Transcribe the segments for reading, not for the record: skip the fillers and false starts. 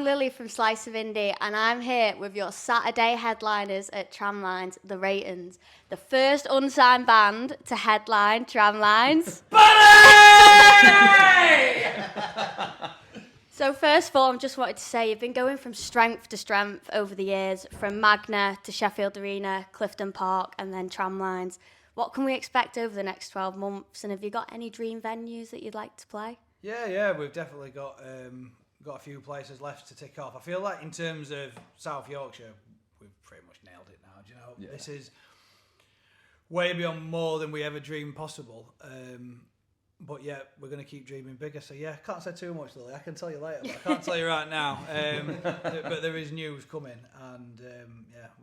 I'm Lily from Slice of Indie, and I'm here with your Saturday headliners at Tramlines, the Reytons, the first unsigned band to headline Tramlines. So first of all, I just wanted to say you've been going from strength to strength over the years, from Magna to Sheffield Arena, Clifton Park, and then Tramlines. What can we expect over the next 12 months, and have you got any dream venues that you'd like to play? Yeah, we've definitely got a few places left to tick off. I feel like in terms of South Yorkshire, we've pretty much nailed it now. Do you know, This is way beyond more than we ever dreamed possible. But yeah, we're going to keep dreaming bigger. So yeah, can't say too much, Lily. I can tell you later, but I can't tell you right now. But there is news coming, and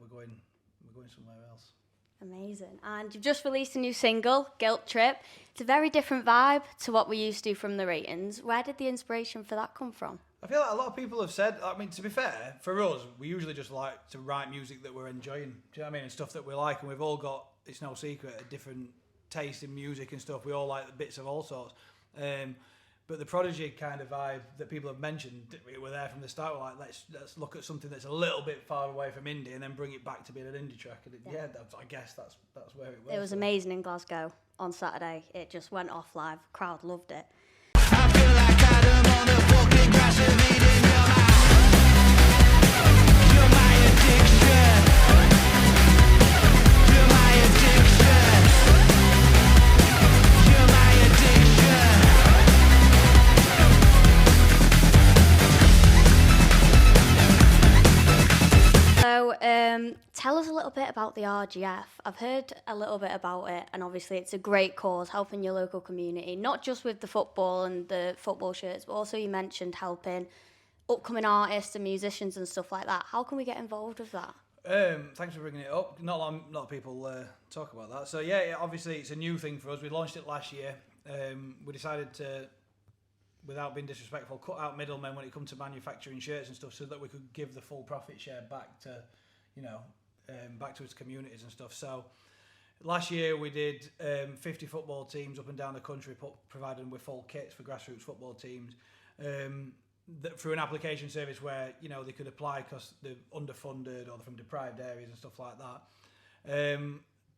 we're going somewhere else. Amazing. And you've just released a new single, Guilt Trip. It's a very different vibe to what we used to from the Reytons. Where did the inspiration for that come from? I feel like a lot of people have said, I mean, to be fair, for us, we usually just like to write music that we're enjoying. Do you know what I mean? And stuff that we like, and we've all got, it's no secret, a different taste in music and stuff. We all like bits of all sorts. But the Prodigy kind of vibe that people have mentioned, we were there from the start. We're like, let's look at something that's a little bit far away from indie and then bring it back to being an indie track. And I guess that's where it was. It was amazing in Glasgow on Saturday. It just went off live. Crowd loved it. I feel like Adam on the fucking grass of Eden. You're my addiction. You're my addiction. You're my addiction. So, tell us a little bit about the RGF. I've heard a little bit about it, and obviously it's a great cause, helping your local community, not just with the football and the football shirts, but also you mentioned helping upcoming artists and musicians and stuff like that. How can we get involved with that? Thanks for bringing it up. Not a lot of people talk about that. So yeah, obviously it's a new thing for us. We launched it last year. We decided to, without being disrespectful, cut out middlemen when it comes to manufacturing shirts and stuff, so that we could give the full profit share back to, back to its communities and stuff. So last year we did 50 football teams up and down the country, providing them with full kits for grassroots football teams, through an application service where they could apply because they're underfunded or they're from deprived areas and stuff like that.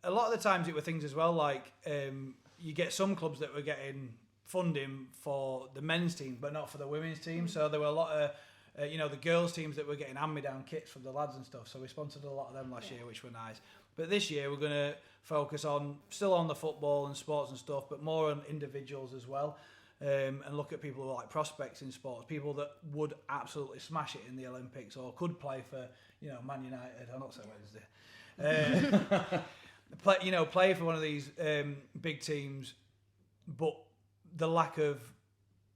A lot of the times it were things as well, like you get some clubs that were getting funding for the men's team but not for the women's team, so there were a lot of the girls teams that were getting hand-me-down kits from the lads and stuff, so we sponsored a lot of them last year, which were nice. But this year we're going to focus still on the football and sports and stuff, but more on individuals as well, and look at people who are like prospects in sports, people that would absolutely smash it in the Olympics or could play for Man United. I'm not saying Wednesday. Play for one of these big teams, but the lack of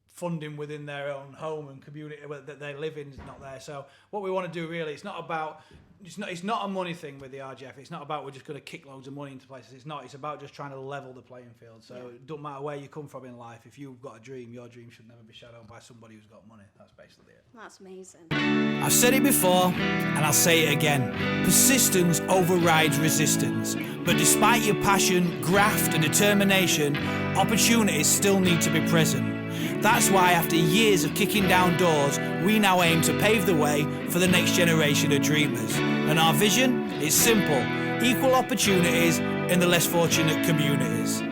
funding within their own home and community that they live in is not there. So what we want to do really, it's not a money thing with the RGF. It's not about we're just going to kick loads of money into places. It's not. It's about just trying to level the playing field. So it doesn't matter where you come from in life. If you've got a dream, your dream should never be shadowed by somebody who's got money. That's basically it. That's amazing. I've said it before, and I'll say it again. Persistence overrides resistance. But despite your passion, graft, and determination, opportunities still need to be present. That's why after years of kicking down doors, we now aim to pave the way for the next generation of dreamers. And our vision is simple: equal opportunities in the less fortunate communities.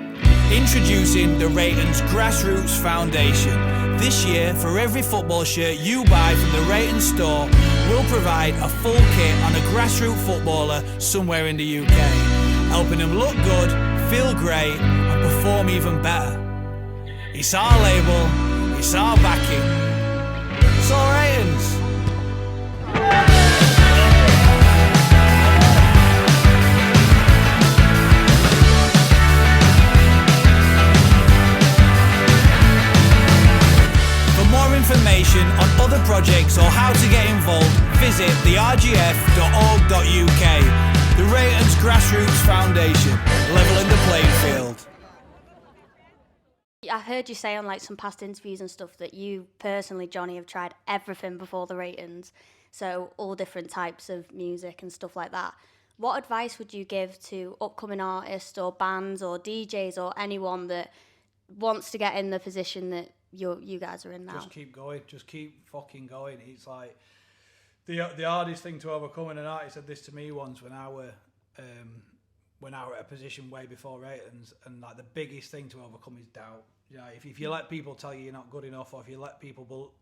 Introducing the Reytons Grassroots Foundation. This year, for every football shirt you buy from the Reytons store, we'll provide a full kit on a grassroots footballer somewhere in the UK, helping them look good, feel great, and perform even better. It's our label, it's our backing. It's all Reytons. For more information on other projects or how to get involved, visit thergf.org.uk. The Reytons Grassroots Foundation, levelling the playing field. I heard you say on some past interviews and stuff that you personally, Johnny, have tried everything before the Reytons, so all different types of music and stuff like that. What advice would you give to upcoming artists or bands or DJs or anyone that wants to get in the position that you guys are in now. Just keep going. Just keep fucking going. It's like the hardest thing to overcome. And an artist said this to me once when I were at a position way before Reytons, and like the biggest thing to overcome is doubt. You know, if you let people tell you you're not good enough, or if you let people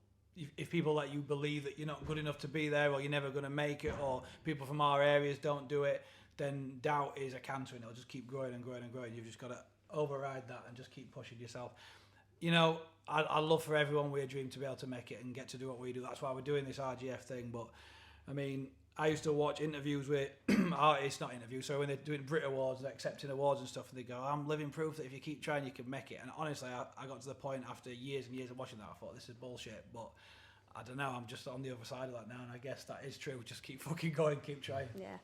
if people let you believe that you're not good enough to be there, or you're never going to make it, or people from our areas don't do it, then doubt is a cancer, and it'll just keep growing and growing and growing. You've just got to override that and just keep pushing yourself. You know, I love for everyone with a dream to be able to make it and get to do what we do. That's why we're doing this RGF thing. But I mean, I used to watch interviews with artists, not interviews, so when they're doing Brit Awards, they're accepting awards and stuff, and they go, I'm living proof that if you keep trying, you can make it. And honestly, I got to the point after years and years of watching that, I thought, this is bullshit. But I don't know, I'm just on the other side of that now, and I guess that is true. Just keep fucking going, keep trying. Yeah.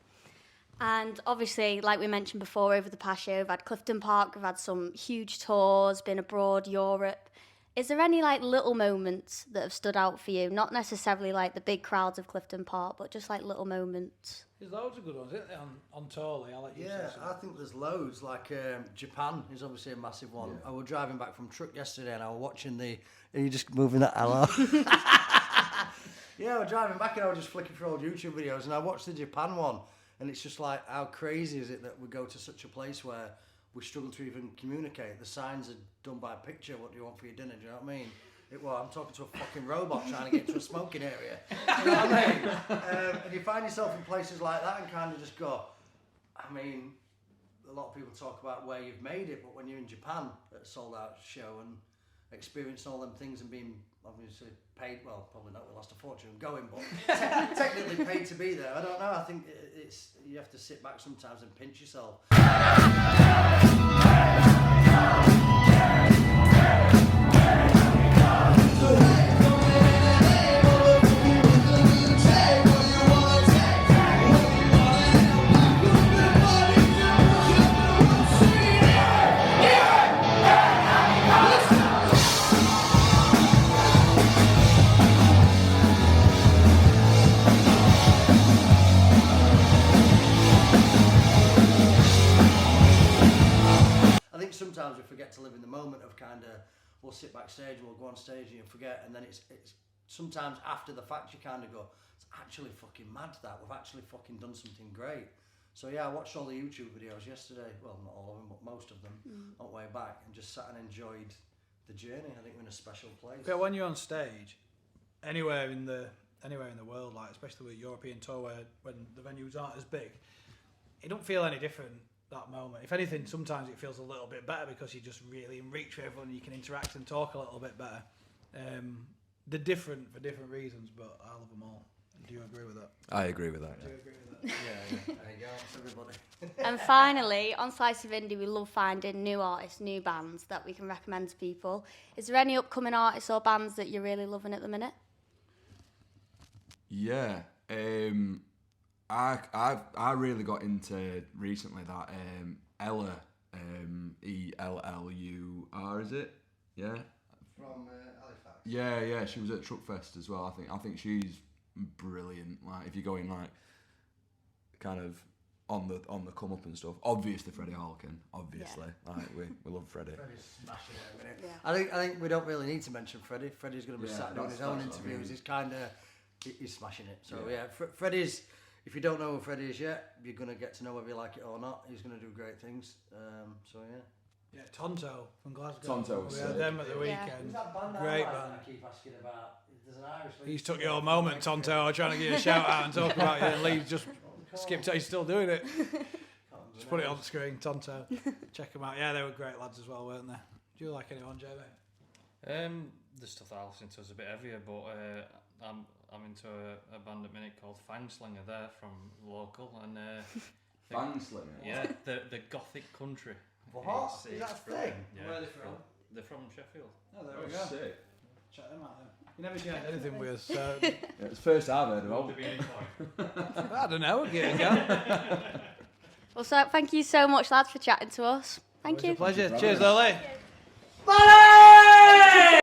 And obviously, like we mentioned before, over the past year, we've had Clifton Park, we've had some huge tours, been abroad, Europe. Is there any like little moments that have stood out for you? Not necessarily like the big crowds of Clifton Park, but just like little moments. There's loads of good ones, isn't there, on tour, Lee? I'll let you say something. I think there's loads. Like Japan is obviously a massive one. Yeah. I was driving back from Truck yesterday and I was watching are you just moving that hello? Yeah, I was driving back and I was just flicking through old YouTube videos and I watched the Japan one, and it's just like, how crazy is it that we go to such a place where we struggle to even communicate? The signs are done by picture. What do you want for your dinner? Do you know what I mean? I'm talking to a fucking robot trying to get to a smoking area. You know what I mean? And you find yourself in places like that and kind of just go, I mean, a lot of people talk about where you've made it, but when you're in Japan at a sold out show and experiencing all them things and being obviously paid, well, probably not, we lost a fortune going, but technically paid to be there. I don't know, I think it's you have to sit back sometimes and pinch yourself. Sometimes we forget to live in the moment of kind of, we'll sit backstage, we'll go on stage and you forget, and then it's sometimes after the fact you kind of go, it's actually fucking mad that we've actually fucking done something great. So yeah, I watched all the YouTube videos yesterday, well not all of them, but most of them, on the way back, and just sat and enjoyed the journey. I think we're in a special place. Yeah, when you're on stage, anywhere in the world, like especially with European tour, when the venues aren't as big, it don't feel any different. That moment, if anything, sometimes it feels a little bit better because you're just really in reach with everyone and you can interact and talk a little bit better. They're different for different reasons, but I love them all. Do you agree with that? I agree with that. Do you agree with that? Yeah. There you go, that's everybody. And finally, on Slice of Indie, we love finding new artists, new bands that we can recommend to people. Is there any upcoming artists or bands that you're really loving at the minute? Yeah. I really got into recently that Ella, ELLUR, is it? Yeah. From Halifax. Yeah. She was at Truckfest as well. I think she's brilliant. Like if you're going like kind of on the come up and stuff. Obviously Freddie Hawken. Obviously, like we love Freddie. Freddie's smashing it at the minute. Yeah. I think we don't really need to mention Freddie. Freddie's going to be sat doing his own interviews. He's smashing it. So yeah, Freddie's. If you don't know who Freddie is yet, you're going to get to know whether you like it or not. He's going to do great things. So yeah. Yeah, Tonto from Glasgow. Tonto was we had sick. them at the Yeah. weekend. That band Great I band. keep asking about. There's an Irish. He's took your moment, Tonto. I'm trying to give you a shout out and talk about you, and Lee just skipped out. He's still doing it. Just put it on the screen, Tonto. Check them out. Yeah, they were great lads as well, weren't they? Do you like anyone, Jamie? The stuff that I listen to is a bit heavier, but I'm into a band at the minute called Fangslinger. They're from local and Fangslinger? Yeah, the Gothic Country. What? Is that a thing? Yeah, Where are they from? They're from Sheffield. Oh, there we go. Sick. Check them out then. You never shared anything with us, so Yeah, it's the first I've heard of What all. would there be any point? I don't know. We'll give it a go. Well, so thank you so much, lads, for chatting to us. Thank Always you. a pleasure. Cheers, Lily. Money!